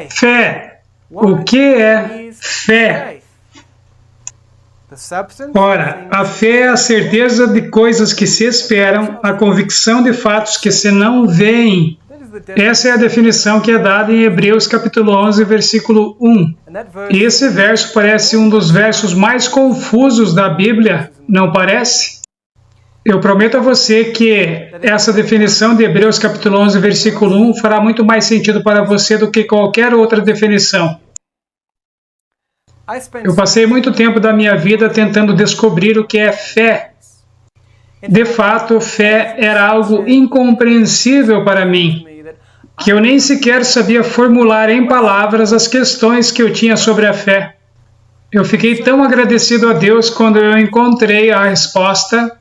Fé. O que é fé? Ora, a fé é a certeza de coisas que se esperam, a convicção de fatos que se não veem. Essa é a definição que é dada em Hebreus capítulo 11, versículo 1. E esse verso parece um dos versos mais confusos da Bíblia, não parece? Eu prometo a você que essa definição de Hebreus capítulo 11, versículo 1 fará muito mais sentido para você do que qualquer outra definição. Eu passei muito tempo da minha vida tentando descobrir o que é fé. De fato, fé era algo incompreensível para mim, que eu nem sequer sabia formular em palavras as questões que eu tinha sobre a fé. Eu fiquei tão agradecido a Deus quando eu encontrei a resposta,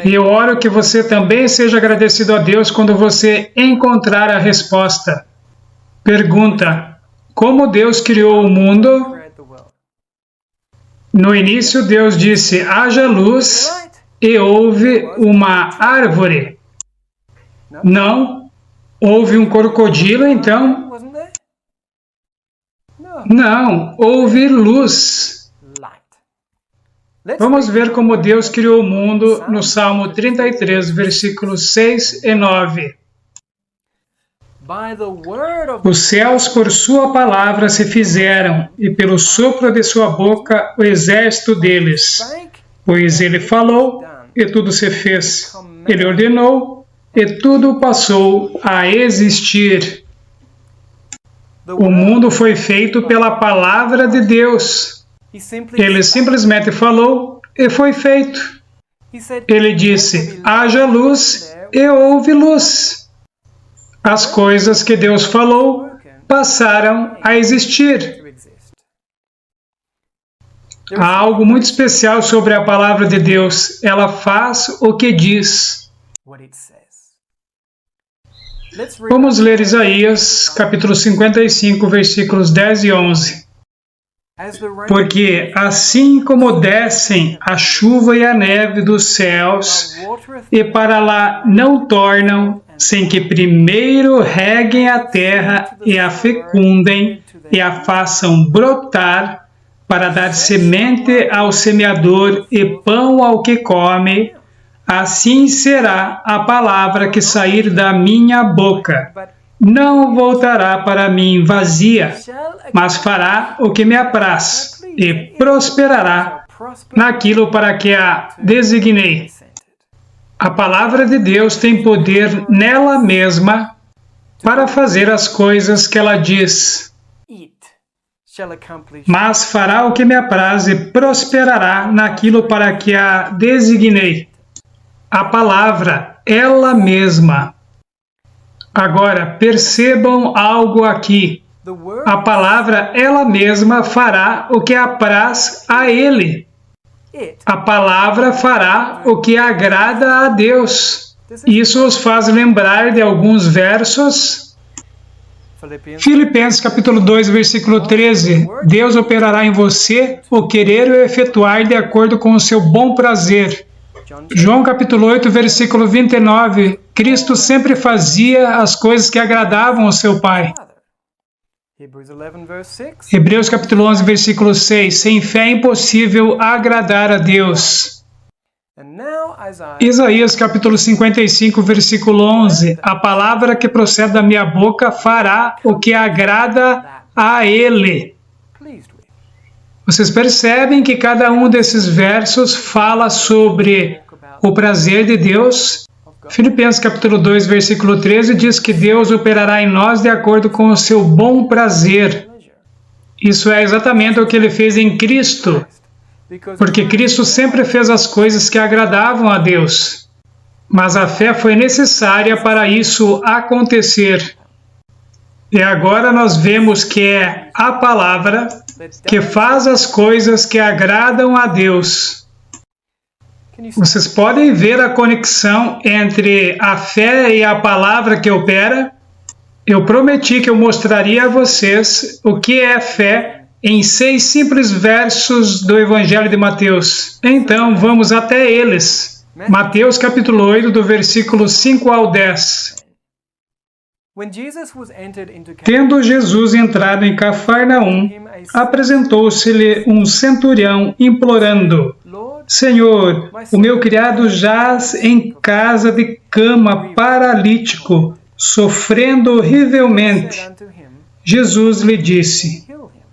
e eu oro que você também seja agradecido a Deus quando você encontrar a resposta. Pergunta: como Deus criou o mundo? No início, Deus disse: haja luz, e houve uma árvore. Não. Houve um crocodilo, então? Não. Houve luz. Vamos ver como Deus criou o mundo no Salmo 33, versículos 6 e 9. Os céus por sua palavra se fizeram, e pelo sopro de sua boca o exército deles. Pois ele falou, e tudo se fez. Ele ordenou, e tudo passou a existir. O mundo foi feito pela palavra de Deus. Ele simplesmente falou, e foi feito. Ele disse: haja luz, e houve luz. As coisas que Deus falou passaram a existir. Há algo muito especial sobre a palavra de Deus. Ela faz o que diz. Vamos ler Isaías, capítulo 55, versículos 10 e 11. Porque assim como descem a chuva e a neve dos céus, e para lá não tornam, sem que primeiro reguem a terra e a fecundem e a façam brotar, para dar semente ao semeador e pão ao que come, assim será a palavra que sair da minha boca. Não voltará para mim vazia, mas fará o que me apraz, e prosperará naquilo para que a designei. A palavra de Deus tem poder nela mesma para fazer as coisas que ela diz. Mas fará o que me apraz e prosperará naquilo para que a designei. A palavra, ela mesma. Agora, percebam algo aqui. A palavra, ela mesma, fará o que apraz a Ele. A palavra fará o que agrada a Deus. Isso os faz lembrar de alguns versos. Filipenses capítulo 2, versículo 13. Deus operará em você o querer e o efetuar de acordo com o seu bom prazer. João capítulo 8, versículo 29. Cristo sempre fazia as coisas que agradavam ao seu Pai. Hebreus capítulo 11, versículo 6. Sem fé é impossível agradar a Deus. Isaías capítulo 55, versículo 11. A palavra que procede da minha boca fará o que agrada a Ele. Vocês percebem que cada um desses versos fala sobre o prazer de Deus. Filipenses capítulo 2, versículo 13 diz que Deus operará em nós de acordo com o seu bom prazer. Isso é exatamente o que Ele fez em Cristo, porque Cristo sempre fez as coisas que agradavam a Deus. Mas a fé foi necessária para isso acontecer. E agora nós vemos que é a palavra que faz as coisas que agradam a Deus. Vocês podem ver a conexão entre a fé e a palavra que opera? Eu prometi que eu mostraria a vocês o que é fé em 6 simples versos do Evangelho de Mateus. Então, vamos até eles. Mateus capítulo 8, do versículo 5 ao 10. Tendo Jesus entrado em Cafarnaum, apresentou-se-lhe um centurião implorando: Senhor, o meu criado jaz em casa de cama paralítico, sofrendo horrivelmente. Jesus lhe disse: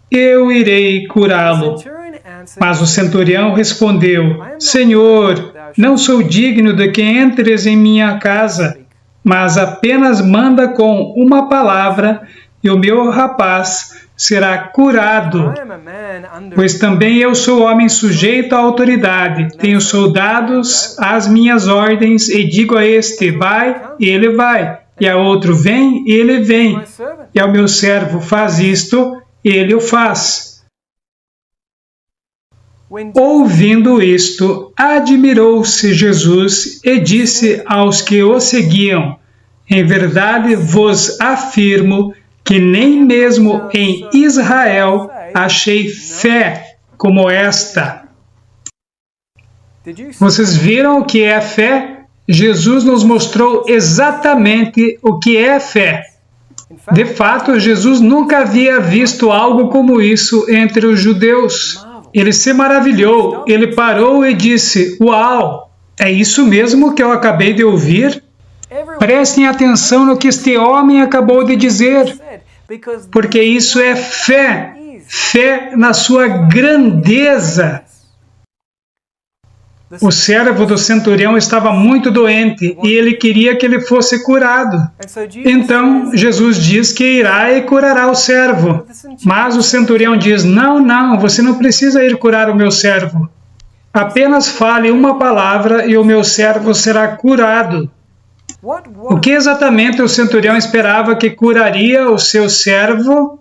Eu irei curá-lo. Mas o centurião respondeu: Senhor, não sou digno de que entres em minha casa, mas apenas manda com uma palavra e o meu rapaz será curado. Pois também eu sou homem sujeito à autoridade, tenho soldados às minhas ordens e digo a este: vai, e ele vai, e a outro: vem, e ele vem, e ao meu servo: faz isto, e ele o faz. Ouvindo isto, admirou-se Jesus e disse aos que o seguiam: Em verdade vos afirmo que nem mesmo em Israel achei fé como esta. Vocês viram o que é fé? Jesus nos mostrou exatamente o que é fé. De fato, Jesus nunca havia visto algo como isso entre os judeus. Ele se maravilhou, ele parou e disse: Uau, é isso mesmo que eu acabei de ouvir? Prestem atenção no que este homem acabou de dizer, porque isso é fé, fé na sua grandeza. O servo do centurião estava muito doente e ele queria que ele fosse curado. Então, Jesus diz que irá e curará o servo. Mas o centurião diz: Não, você não precisa ir curar o meu servo. Apenas fale uma palavra e o meu servo será curado. O que exatamente o centurião esperava que curaria o seu servo?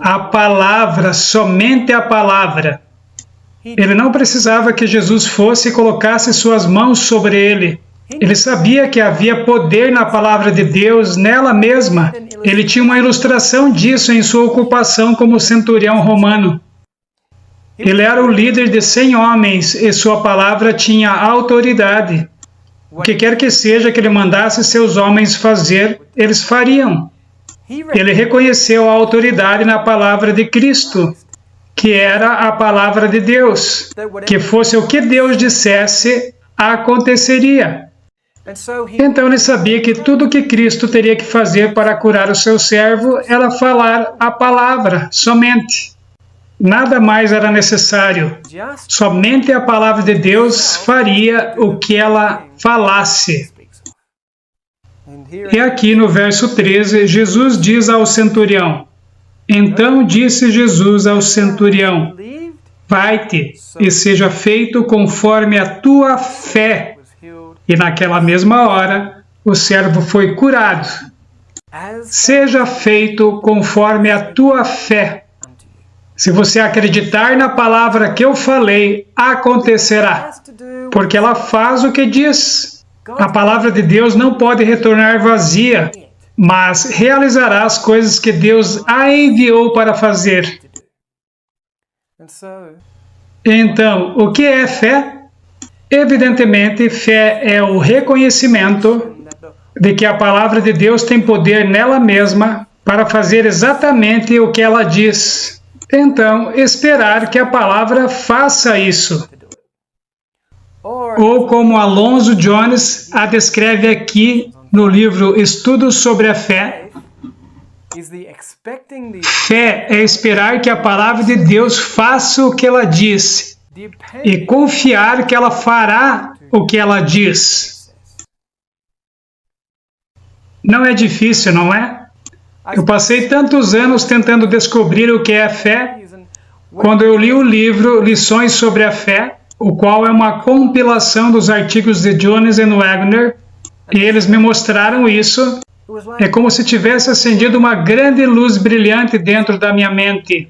A palavra, somente a palavra. Ele não precisava que Jesus fosse e colocasse suas mãos sobre ele. Ele sabia que havia poder na palavra de Deus, nela mesma. Ele tinha uma ilustração disso em sua ocupação como centurião romano. Ele era o líder de 100 homens e sua palavra tinha autoridade. O que quer que seja que ele mandasse seus homens fazer, eles fariam. Ele reconheceu a autoridade na palavra de Cristo, que era a palavra de Deus, que fosse o que Deus dissesse, aconteceria. Então ele sabia que tudo o que Cristo teria que fazer para curar o seu servo era falar a palavra, somente. Nada mais era necessário. Somente a palavra de Deus faria o que ela falasse. E aqui no verso 13, Jesus diz ao centurião: Então disse Jesus ao centurião: Vai-te e seja feito conforme a tua fé. E naquela mesma hora, o servo foi curado. Seja feito conforme a tua fé. Se você acreditar na palavra que eu falei, acontecerá, porque ela faz o que diz. A palavra de Deus não pode retornar vazia, mas realizará as coisas que Deus a enviou para fazer. Então, o que é fé? Evidentemente, fé é o reconhecimento de que a palavra de Deus tem poder nela mesma para fazer exatamente o que ela diz. Então, esperar que a palavra faça isso. Ou como Alonso Jones a descreve aqui no livro Estudos sobre a Fé, fé é esperar que a palavra de Deus faça o que ela diz e confiar que ela fará o que ela diz. Não é difícil, não é? Eu passei tantos anos tentando descobrir o que é fé. Quando eu li o livro Lições sobre a Fé, o qual é uma compilação dos artigos de Jones e Wagner, e eles me mostraram isso, é como se tivesse acendido uma grande luz brilhante dentro da minha mente.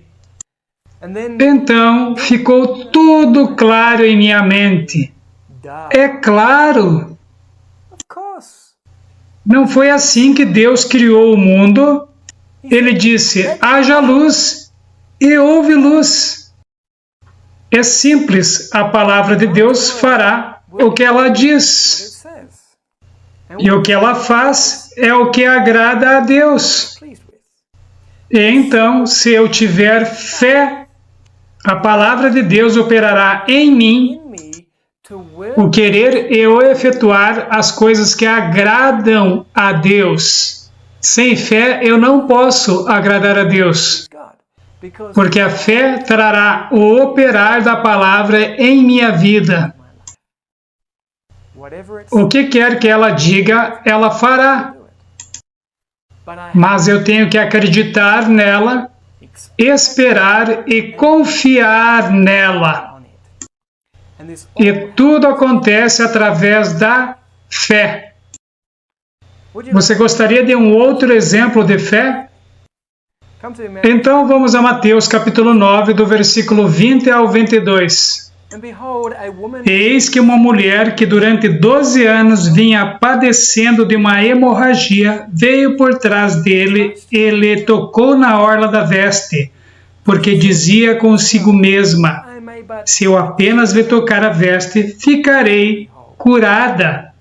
Então, ficou tudo claro em minha mente. É claro! Não foi assim que Deus criou o mundo. Ele disse: haja luz, e houve luz. É simples, a palavra de Deus fará o que ela diz. E o que ela faz é o que agrada a Deus. E então, se eu tiver fé, a palavra de Deus operará em mim o querer e o efetuar as coisas que agradam a Deus. Sem fé, eu não posso agradar a Deus, porque a fé trará o operar da palavra em minha vida. O que quer que ela diga, ela fará. Mas eu tenho que acreditar nela, esperar e confiar nela. E tudo acontece através da fé. Você gostaria de um outro exemplo de fé? Então vamos a Mateus capítulo 9, do versículo 20 ao 22. Eis que uma mulher que durante 12 anos vinha padecendo de uma hemorragia veio por trás dele e lhe tocou na orla da veste, porque dizia consigo mesma: se eu apenas lhe tocar a veste, ficarei curada.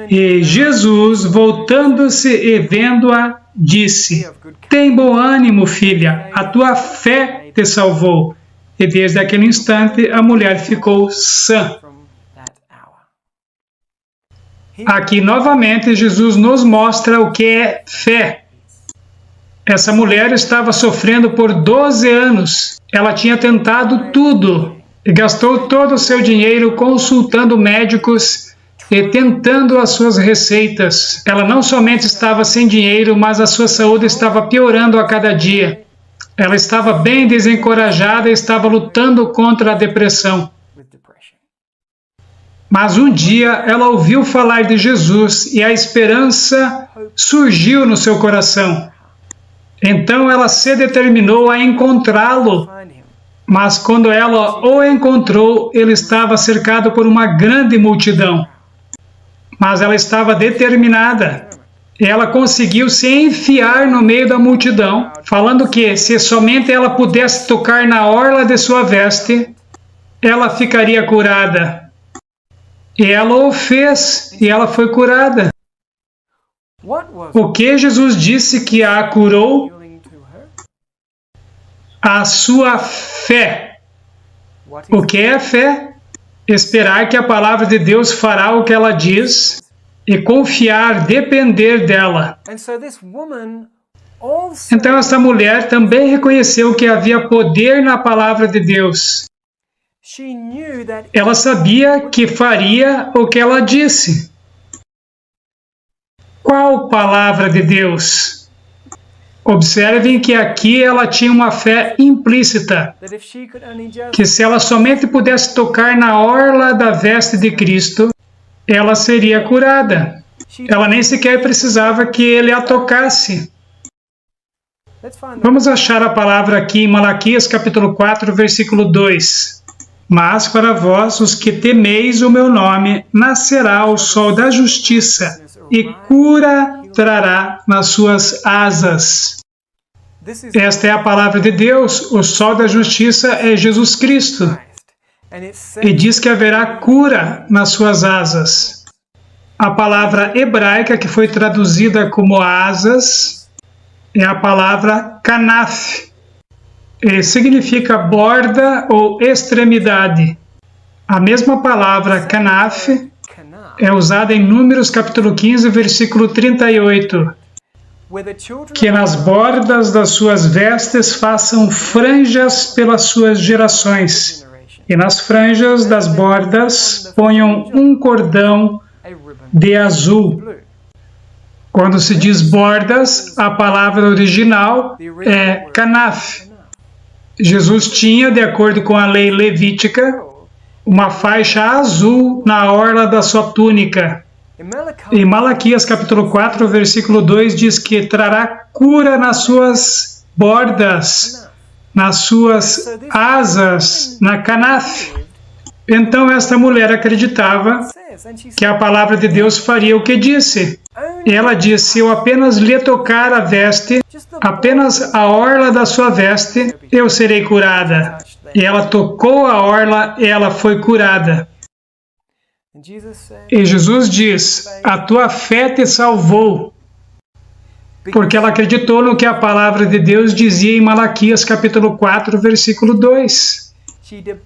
E Jesus, voltando-se e vendo-a, disse: tem bom ânimo, filha, a tua fé te salvou. E desde aquele instante a mulher ficou sã. Aqui novamente Jesus nos mostra o que é fé. Essa mulher estava sofrendo por 12 anos. Ela tinha tentado tudo e gastou todo o seu dinheiro consultando médicos e tentando as suas receitas. Ela não somente estava sem dinheiro, mas a sua saúde estava piorando a cada dia. Ela estava bem desencorajada e estava lutando contra a depressão. Mas um dia ela ouviu falar de Jesus e a esperança surgiu no seu coração. Então ela se determinou a encontrá-lo. Mas quando ela o encontrou, ele estava cercado por uma grande multidão. Mas ela estava determinada. Ela conseguiu se enfiar no meio da multidão, falando que se somente ela pudesse tocar na orla de sua veste, ela ficaria curada. E ela o fez, e ela foi curada. O que Jesus disse que a curou? A sua fé. O que é fé? Esperar que a palavra de Deus fará o que ela diz e confiar, depender dela. Então essa mulher também reconheceu que havia poder na palavra de Deus. Ela sabia que faria o que ela disse. Qual palavra de Deus? Observem que aqui ela tinha uma fé implícita, que se ela somente pudesse tocar na orla da veste de Cristo, ela seria curada. Ela nem sequer precisava que ele a tocasse. Vamos achar a palavra aqui em Malaquias capítulo 4, versículo 2. Mas para vós, os que temeis o meu nome, nascerá o sol da justiça, e cura trará nas suas asas. Esta é a palavra de Deus, o sol da justiça é Jesus Cristo. E diz que haverá cura nas suas asas. A palavra hebraica que foi traduzida como asas é a palavra kanaf. E significa borda ou extremidade. A mesma palavra kanaf é usada em Números capítulo 15, versículo 38. Que nas bordas das suas vestes façam franjas pelas suas gerações. E nas franjas das bordas ponham um cordão de azul. Quando se diz bordas, a palavra original é kanaf. Jesus tinha, de acordo com a lei levítica, uma faixa azul na orla da sua túnica. Em Malaquias capítulo 4, versículo 2, diz que trará cura nas suas bordas, nas suas asas, na kanaf. Então esta mulher acreditava que a palavra de Deus faria o que disse. E ela disse: se eu apenas lhe tocar a veste, apenas a orla da sua veste, eu serei curada. E ela tocou a orla e ela foi curada. E Jesus diz, a tua fé te salvou, porque ela acreditou no que a palavra de Deus dizia em Malaquias capítulo 4, versículo 2.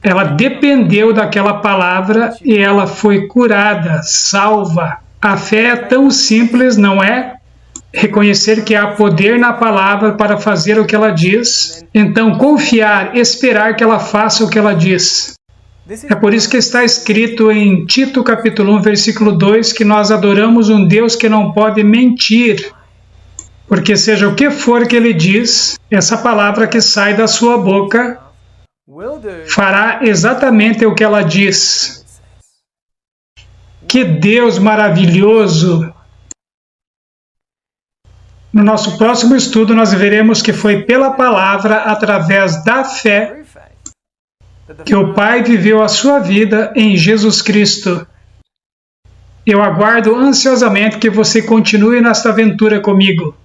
Ela dependeu daquela palavra e ela foi curada, salva. A fé é tão simples, não é? Reconhecer que há poder na palavra para fazer o que ela diz, então confiar, esperar que ela faça o que ela diz. É por isso que está escrito em Tito capítulo 1, versículo 2, que nós adoramos um Deus que não pode mentir, porque seja o que for que ele diz, essa palavra que sai da sua boca fará exatamente o que ela diz. Que Deus maravilhoso! No nosso próximo estudo, nós veremos que foi pela palavra, através da fé, que o Pai viveu a sua vida em Jesus Cristo. Eu aguardo ansiosamente que você continue nesta aventura comigo.